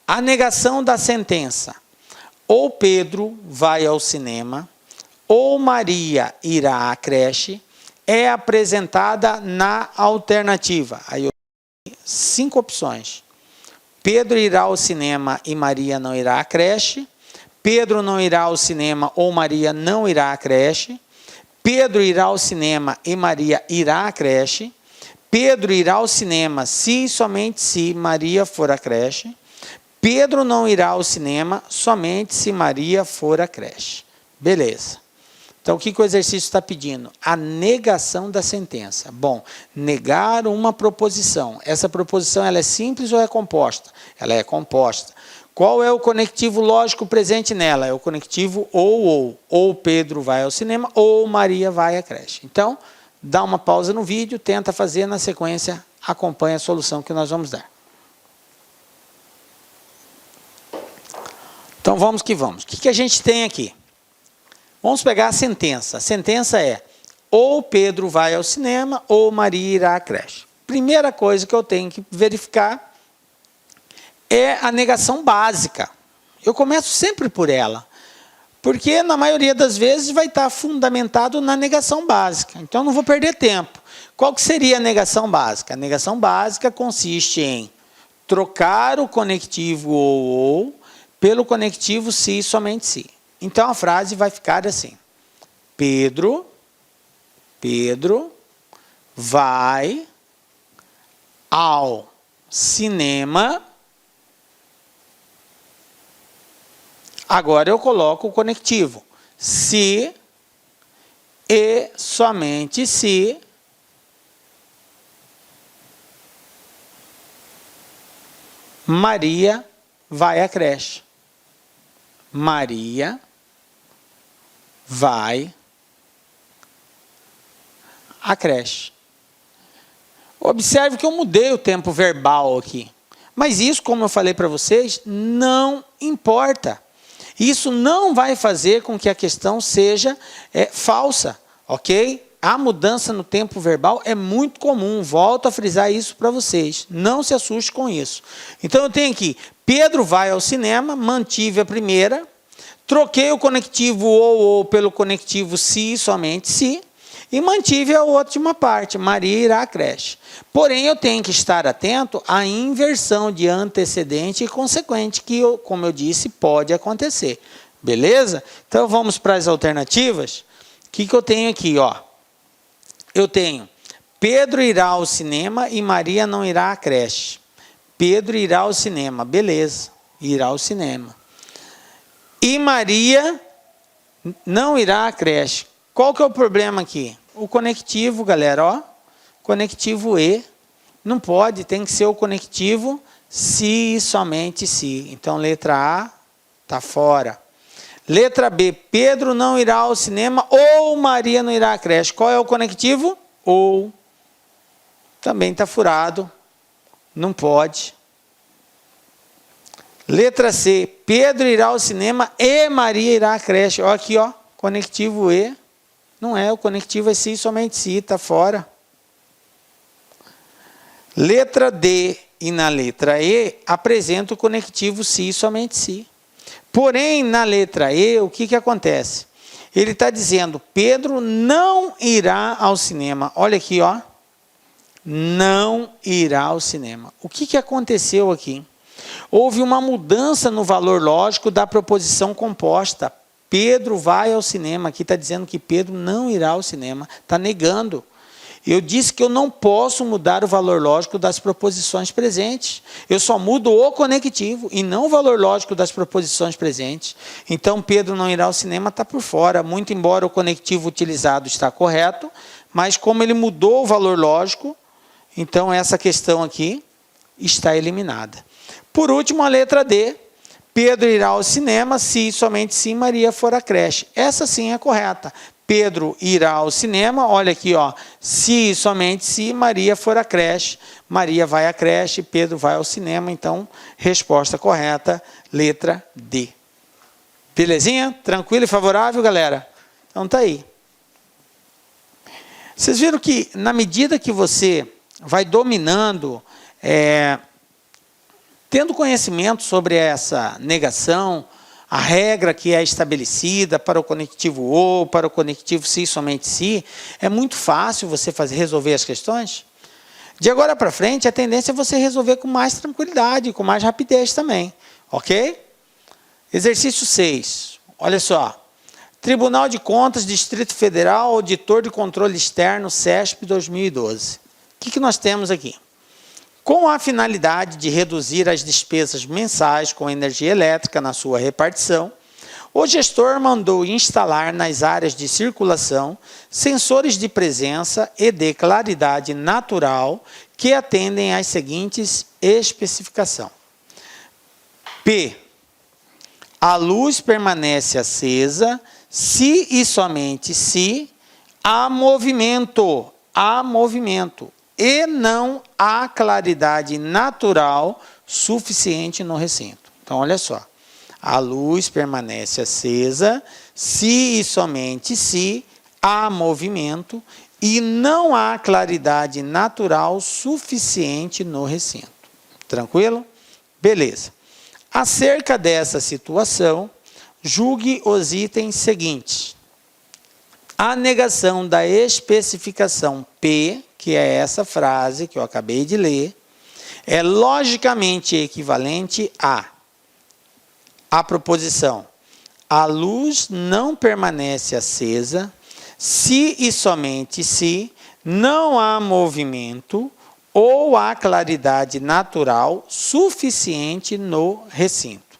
A negação da sentença. Ou Pedro vai ao cinema, ou Maria irá à creche, é apresentada na alternativa. Aí eu tenho 5 opções. Pedro irá ao cinema e Maria não irá à creche. Pedro não irá ao cinema ou Maria não irá à creche. Pedro irá ao cinema e Maria irá à creche. Pedro irá ao cinema se e somente se Maria for à creche. Pedro não irá ao cinema somente se Maria for à creche. Beleza. Então, o que o exercício está pedindo? A negação da sentença. Bom, negar uma proposição. Essa proposição ela é simples ou é composta? Ela é composta. Qual é o conectivo lógico presente nela? É o conectivo ou. Ou Pedro vai ao cinema ou Maria vai à creche. Então, dá uma pausa no vídeo, tenta fazer, na sequência, acompanha a solução que nós vamos dar. Então, vamos que vamos. O que a gente tem aqui? Vamos pegar a sentença. A sentença é, ou Pedro vai ao cinema, ou Maria irá à creche. Primeira coisa que eu tenho que verificar é a negação básica. Eu começo sempre por ela, porque na maioria das vezes vai estar fundamentado na negação básica. Então, não vou perder tempo. Qual que seria a negação básica? A negação básica consiste em trocar o conectivo ou pelo conectivo se e somente se. Então, a frase vai ficar assim. Pedro vai ao cinema. Agora eu coloco o conectivo. Se e somente se Maria vai à creche. Maria vai à creche. Observe que eu mudei o tempo verbal aqui. Mas isso, como eu falei para vocês, não importa. Isso não vai fazer com que a questão seja falsa, ok? A mudança no tempo verbal é muito comum. Volto a frisar isso para vocês. Não se assuste com isso. Então, eu tenho aqui, Pedro vai ao cinema, mantive a primeira, troquei o conectivo ou pelo conectivo se e somente se, e mantive a última parte, Maria irá à creche. Porém, eu tenho que estar atento à inversão de antecedente e consequente, que, como eu disse, pode acontecer. Beleza? Então, vamos para as alternativas. O que eu tenho aqui? Ó? Eu tenho Pedro irá ao cinema e Maria não irá à creche. Pedro irá ao cinema. Beleza, irá ao cinema. E Maria não irá à creche. Qual que é o problema aqui? O conectivo, galera, ó. Conectivo e. Não pode, tem que ser o conectivo se e somente se. Então, letra A está fora. Letra B, Pedro não irá ao cinema ou Maria não irá à creche. Qual é o conectivo? Ou. Também está furado. Não pode. Letra C, Pedro irá ao cinema e Maria irá à creche. Olha aqui, ó, conectivo e. Não é, o conectivo é se, somente se, está fora. Letra D e na letra E, apresenta o conectivo se, somente se. Porém, na letra E, o que acontece? Ele está dizendo, Pedro não irá ao cinema. Olha aqui, ó. Não irá ao cinema. O que aconteceu aqui? Houve uma mudança no valor lógico da proposição composta. Pedro vai ao cinema. Aqui está dizendo que Pedro não irá ao cinema. Está negando. Eu disse que eu não posso mudar o valor lógico das proposições presentes. Eu só mudo o conectivo e não o valor lógico das proposições presentes. Então, Pedro não irá ao cinema está por fora. Muito embora o conectivo utilizado está correto, mas como ele mudou o valor lógico, então essa questão aqui está eliminada. Por último, a letra D. Pedro irá ao cinema se somente se Maria for à creche. Essa sim é correta. Pedro irá ao cinema, olha aqui, ó, se somente se Maria for à creche. Maria vai à creche, Pedro vai ao cinema. Então, resposta correta, letra D. Belezinha? Tranquilo e favorável, galera? Então, tá aí. Vocês viram que, na medida que você vai dominando Tendo conhecimento sobre essa negação, a regra que é estabelecida para o conectivo ou, para o conectivo se, somente se, é muito fácil você resolver as questões. De agora para frente, a tendência é você resolver com mais tranquilidade, com mais rapidez também. Ok? Exercício 6. Olha só. Tribunal de Contas, Distrito Federal, Auditor de Controle Externo, CESP 2012. O que nós temos aqui? Com a finalidade de reduzir as despesas mensais com energia elétrica na sua repartição, o gestor mandou instalar nas áreas de circulação sensores de presença e de claridade natural que atendem às seguintes especificações. P. A luz permanece acesa se e somente se há movimento, e não há claridade natural suficiente no recinto. Então, olha só. A luz permanece acesa se e somente se há movimento e não há claridade natural suficiente no recinto. Tranquilo? Beleza. Acerca dessa situação, julgue os itens seguintes. A negação da especificação P, que é essa frase que eu acabei de ler, é logicamente equivalente a proposição: a luz não permanece acesa se e somente se não há movimento ou há claridade natural suficiente no recinto.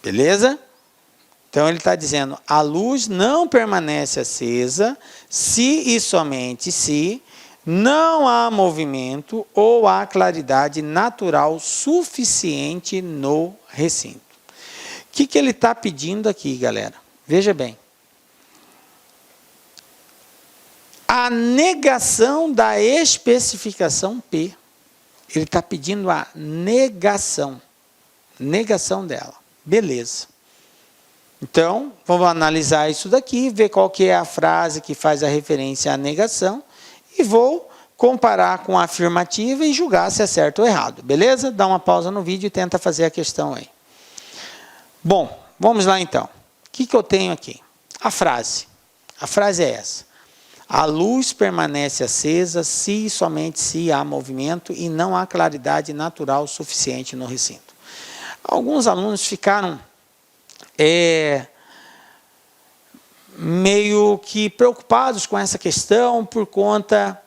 Beleza? Então, ele está dizendo, a luz não permanece acesa se e somente se não há movimento ou há claridade natural suficiente no recinto. O que ele está pedindo aqui, galera? Veja bem. A negação da especificação P. Ele está pedindo a negação. Negação dela. Beleza. Então, vamos analisar isso daqui, ver qual que é a frase que faz a referência à negação e vou comparar com a afirmativa e julgar se é certo ou errado. Beleza? Dá uma pausa no vídeo e tenta fazer a questão aí. Bom, vamos lá então. O que eu tenho aqui? A frase. A frase é essa. A luz permanece acesa se e somente se há movimento e não há claridade natural suficiente no recinto. Alguns alunos ficaram meio que preocupados com essa questão por conta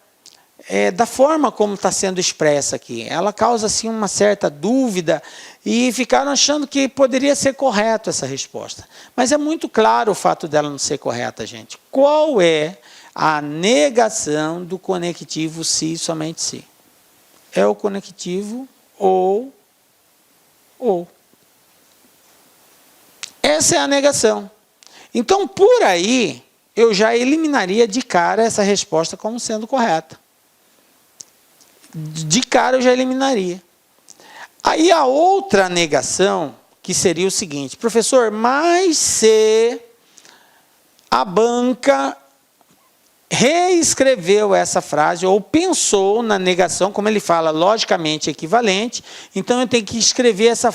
da forma como está sendo expressa aqui. Ela causa assim uma certa dúvida e ficaram achando que poderia ser correto essa resposta. Mas é muito claro o fato dela não ser correta, gente. Qual é a negação do conectivo se e somente se? É o conectivo ou. Essa é a negação. Então, por aí, eu já eliminaria de cara essa resposta como sendo correta. De cara, eu já eliminaria. Aí, a outra negação, que seria o seguinte, professor, mas se a banca reescreveu essa frase ou pensou na negação, como ele fala, logicamente equivalente, então eu tenho que escrever essa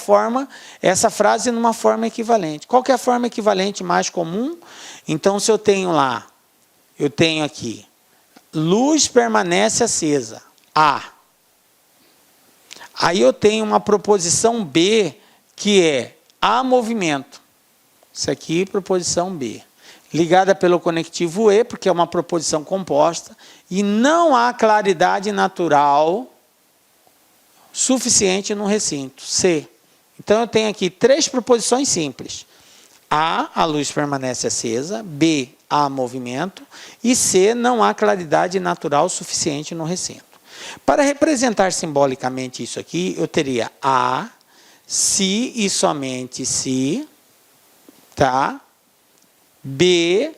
frase numa forma equivalente. Qual que é a forma equivalente mais comum? Então, se eu tenho aqui, luz permanece acesa, A. Aí eu tenho uma proposição B, que é há movimento. Isso aqui, proposição B. Ligada pelo conectivo E, porque é uma proposição composta, e não há claridade natural suficiente no recinto, C. Então, eu tenho aqui 3 proposições simples. A luz permanece acesa, B, há movimento, e C, não há claridade natural suficiente no recinto. Para representar simbolicamente isso aqui, eu teria A, se e somente se, tá? B,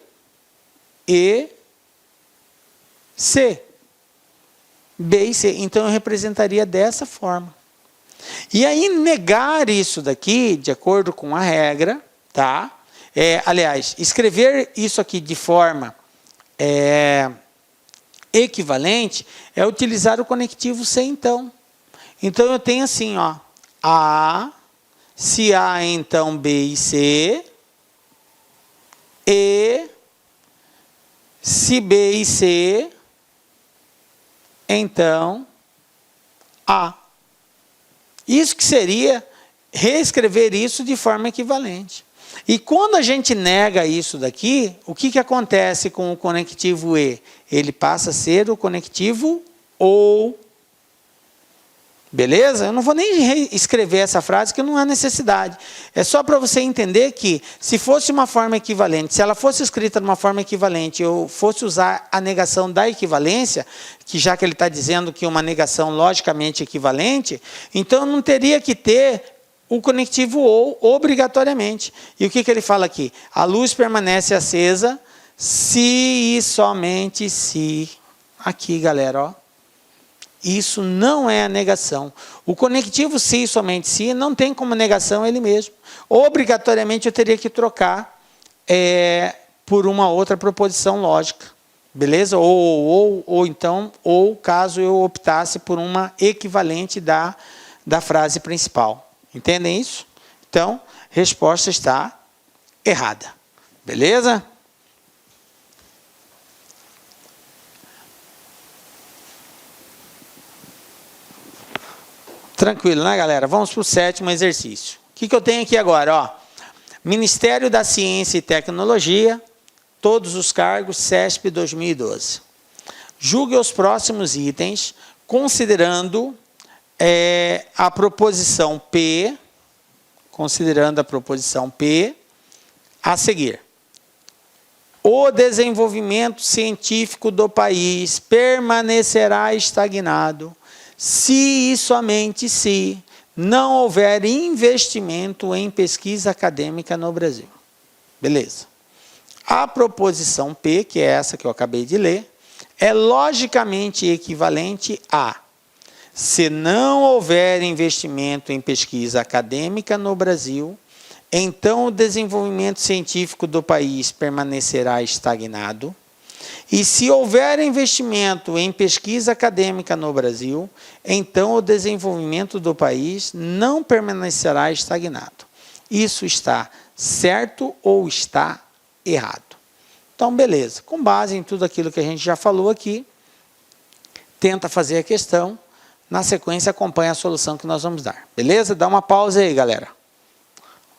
E, C. B e C. Então, eu representaria dessa forma. E aí, negar isso daqui, de acordo com a regra, tá? Aliás, escrever isso aqui de forma equivalente é utilizar o conectivo C, então. Então, eu tenho assim, ó, A, se A, então B e C, e se B e C, então A. Isso que seria reescrever isso de forma equivalente. E quando a gente nega isso daqui, o que acontece com o conectivo E? Ele passa a ser o conectivo OU. Beleza? Eu não vou nem escrever essa frase, que não há necessidade. É só para você entender que, se fosse uma forma equivalente, se ela fosse escrita de uma forma equivalente, eu fosse usar a negação da equivalência, que já que ele está dizendo que uma negação logicamente equivalente, então eu não teria que ter o conectivo OU obrigatoriamente. E o que ele fala aqui? A luz permanece acesa se e somente se. Aqui, galera, ó. Isso não é a negação. O conectivo se e somente se não tem como negação ele mesmo. Obrigatoriamente eu teria que trocar por uma outra proposição lógica. Beleza? Ou então, ou caso eu optasse por uma equivalente da frase principal. Entendem isso? Então, resposta está errada. Beleza? Tranquilo, né, galera? Vamos para o 7º exercício. O que eu tenho aqui agora? Ó, Ministério da Ciência e Tecnologia, todos os cargos, CESP 2012. Julgue os próximos itens, considerando a proposição P, a seguir. O desenvolvimento científico do país permanecerá estagnado se e somente se não houver investimento em pesquisa acadêmica no Brasil. Beleza. A proposição P, que é essa que eu acabei de ler, é logicamente equivalente a: se não houver investimento em pesquisa acadêmica no Brasil, então o desenvolvimento científico do país permanecerá estagnado. E se houver investimento em pesquisa acadêmica no Brasil, então o desenvolvimento do país não permanecerá estagnado. Isso está certo ou está errado? Então, beleza. Com base em tudo aquilo que a gente já falou aqui, tenta fazer a questão. Na sequência, acompanha a solução que nós vamos dar. Beleza? Dá uma pausa aí, galera.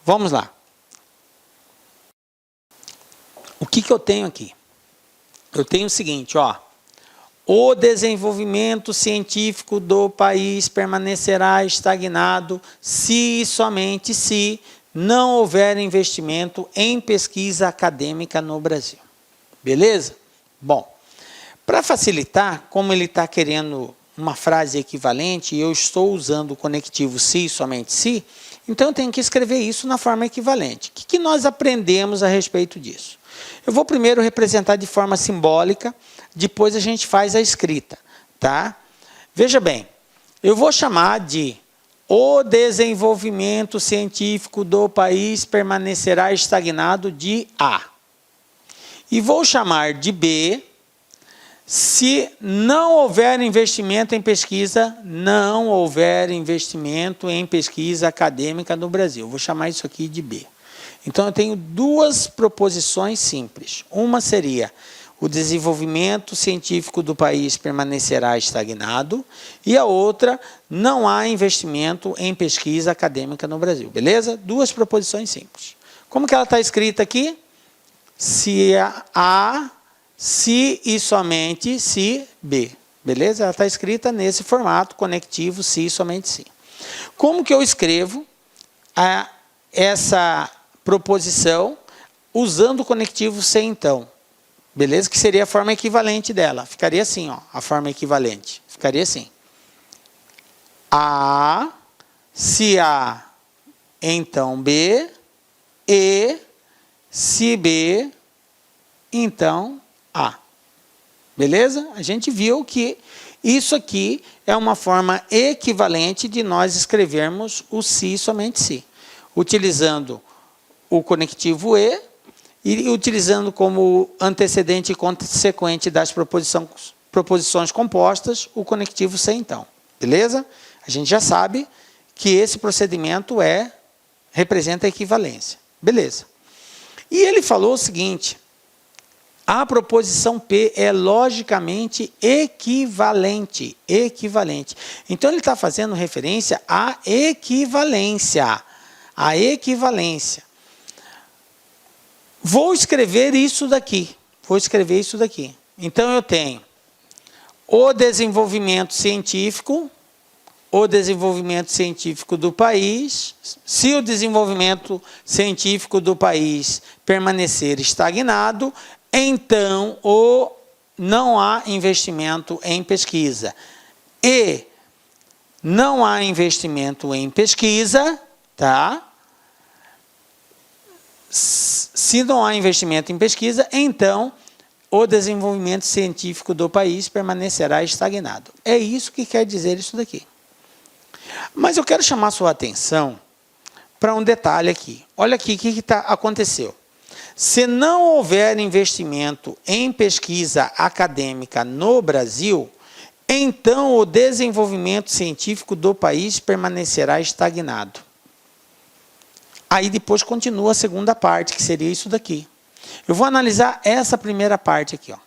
Vamos lá. O que eu tenho aqui? Eu tenho o seguinte, ó. O desenvolvimento científico do país permanecerá estagnado se e somente se não houver investimento em pesquisa acadêmica no Brasil. Beleza? Bom, para facilitar, como ele está querendo uma frase equivalente e eu estou usando o conectivo se e somente se, então eu tenho que escrever isso na forma equivalente. O que nós aprendemos a respeito disso? Eu vou primeiro representar de forma simbólica, depois a gente faz a escrita, tá? Veja bem, eu vou chamar de o desenvolvimento científico do país permanecerá estagnado de A. E vou chamar de B, se não houver investimento em pesquisa, não houver investimento em pesquisa acadêmica no Brasil. Vou chamar isso aqui de B. Então, eu tenho duas proposições simples. Uma seria: o desenvolvimento científico do país permanecerá estagnado. E a outra: não há investimento em pesquisa acadêmica no Brasil. Beleza? Duas proposições simples. Como que ela está escrita aqui? Se A, se e somente se B. Beleza? Ela está escrita nesse formato, conectivo, se e somente se. Como que eu escrevo essa proposição usando o conectivo se então? Beleza? Que seria a forma equivalente dela. Ficaria assim, ó, a forma equivalente. Ficaria assim. A, se A, então B, e, se B, então A. Beleza? A gente viu que isso aqui é uma forma equivalente de nós escrevermos o se somente se, utilizando o conectivo e utilizando como antecedente e consequente das proposições compostas o conectivo se então. Beleza? A gente já sabe que esse procedimento representa a equivalência. Beleza. E ele falou o seguinte: a proposição P é logicamente equivalente. Equivalente. Então, ele está fazendo referência à equivalência. A equivalência. Vou escrever isso daqui. Então, eu tenho o desenvolvimento científico do país. Se o desenvolvimento científico do país permanecer estagnado, então não há investimento em pesquisa. E não há investimento em pesquisa, tá? Se não há investimento em pesquisa, então o desenvolvimento científico do país permanecerá estagnado. É isso que quer dizer isso daqui. Mas eu quero chamar a sua atenção para um detalhe aqui. Olha aqui o que aconteceu. Se não houver investimento em pesquisa acadêmica no Brasil, então o desenvolvimento científico do país permanecerá estagnado. Aí depois continua a segunda parte, que seria isso daqui. Eu vou analisar essa primeira parte aqui, ó.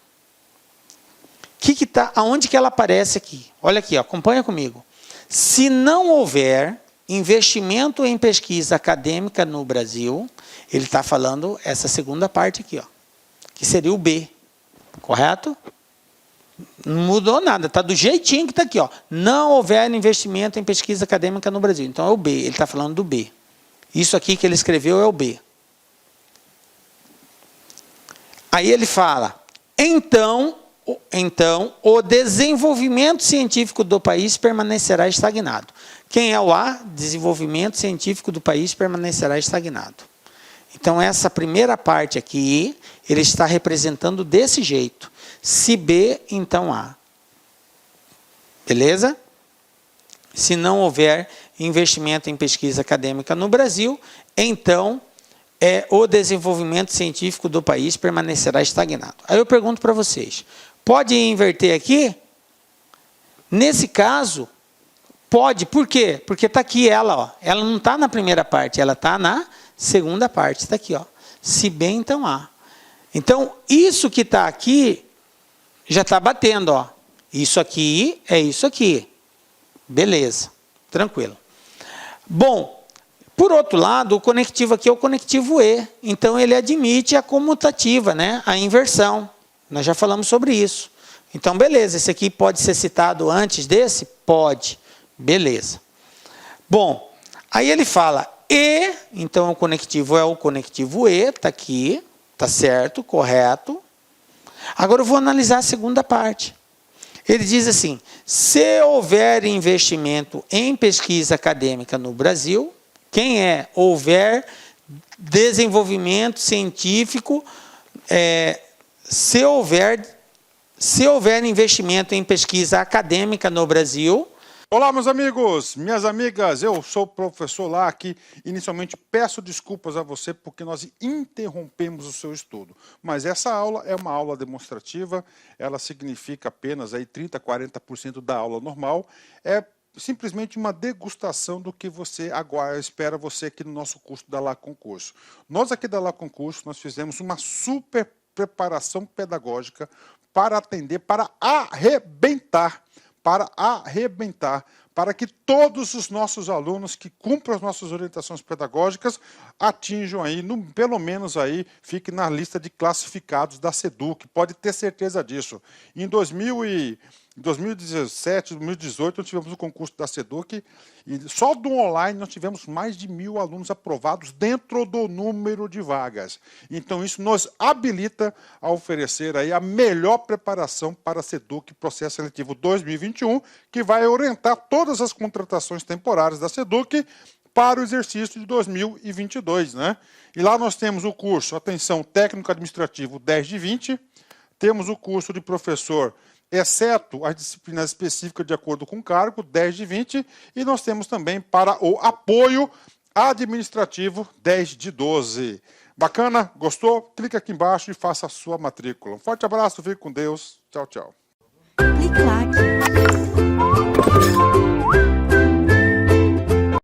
Aonde que ela aparece aqui? Olha aqui, ó, acompanha comigo. Se não houver investimento em pesquisa acadêmica no Brasil, ele está falando essa segunda parte aqui, ó, que seria o B. Correto? Não mudou nada, está do jeitinho que está aqui, ó. Não houver investimento em pesquisa acadêmica no Brasil. Então é o B, ele está falando do B. Isso aqui que ele escreveu é o B. Aí ele fala, então o desenvolvimento científico do país permanecerá estagnado. Quem é o A? Desenvolvimento científico do país permanecerá estagnado. Então, essa primeira parte aqui, ele está representando desse jeito. Se B, então A. Beleza? Se não houver investimento em pesquisa acadêmica no Brasil, então o desenvolvimento científico do país permanecerá estagnado. Aí eu pergunto para vocês, pode inverter aqui? Nesse caso, pode. Por quê? Porque está aqui ela, ó. Ela não está na primeira parte, ela está na segunda parte. Está aqui, ó. Se B, então A. Então, isso que está aqui já está batendo, ó. Isso aqui é isso aqui. Beleza, tranquilo. Bom, por outro lado, o conectivo aqui é o conectivo E. Então, ele admite a comutativa, né? A inversão. Nós já falamos sobre isso. Então, beleza, esse aqui pode ser citado antes desse? Pode. Beleza. Bom, aí ele fala E, então o conectivo é o conectivo E, está aqui, está certo, correto. Agora eu vou analisar a segunda parte. Ele diz assim, se houver investimento em pesquisa acadêmica no Brasil, quem é? Houver desenvolvimento científico, se houver investimento em pesquisa acadêmica no Brasil. Olá, meus amigos, minhas amigas, eu sou o professor lá que inicialmente peço desculpas a você porque nós interrompemos o seu estudo. Mas essa aula é uma aula demonstrativa, ela significa apenas aí 30%, 40% da aula normal. É simplesmente uma degustação do que você agora espera você aqui no nosso curso da La Concurso. Nós aqui da La Concurso, nós fizemos uma super preparação pedagógica para atender, para arrebentar, para que todos os nossos alunos que cumprem as nossas orientações pedagógicas atinjam aí, pelo menos aí, fique na lista de classificados da SEDUC, pode ter certeza disso. Em 2017, 2018, nós tivemos o concurso da SEDUC e só do online nós tivemos mais de 1.000 alunos aprovados dentro do número de vagas. Então isso nos habilita a oferecer aí a melhor preparação para a SEDUC Processo Seletivo 2021, que vai orientar todas as contratações temporárias da SEDUC para o exercício de 2022, né? E lá nós temos o curso, atenção, técnico administrativo 10 de 20, temos o curso de professor, exceto as disciplinas específicas de acordo com o cargo, 10 de 20, e nós temos também para o apoio administrativo 10 de 12. Bacana? Gostou? Clica aqui embaixo e faça a sua matrícula. Um forte abraço, fique com Deus. Tchau, tchau. Clique like.